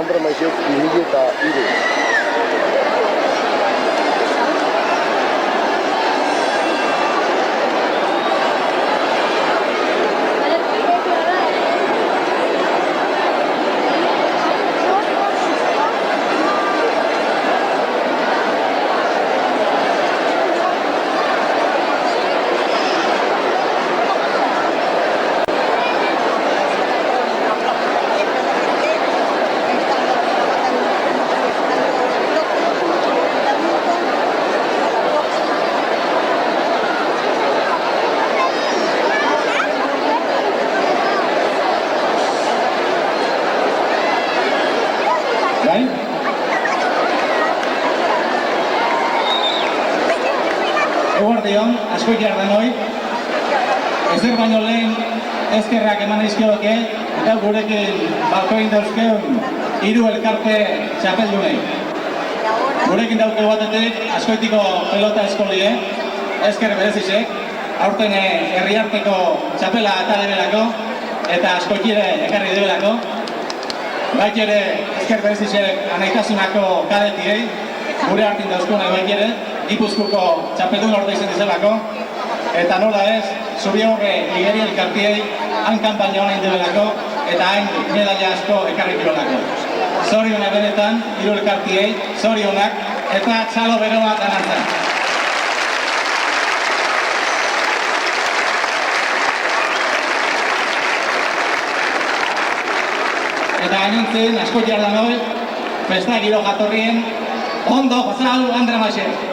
Andre Maixek 2003. Eguardion, askoik jardenoi, ezer baino lehen ezkerrak eman izkioke eta gurekin balkoin dauzkeun 3 elkarte txapeldunei. Gurekin dauke batetik askoitiko pelota eskolie, ezker berezizek, aurten herriarteko txapela eta debelako eta askoikire ekarri debelako. Baik ere ezker berezizek anaitasunako kadetiei, gure hartin dauzkune baik ere, Gipuzkoako txapeldun orta izan dizelako, eta nola ez, zuri horre ligeri elkartiei, han kanpaina honein debelako, eta hain medalla asko ekarri kirolako. Zorionak benetan, 3 elkartiei, zorionak, eta txalo bero bat anantzen. Eta gainontzen, asko jardan hori, festa giro jatorrien, ondo pasau Andre Maixek.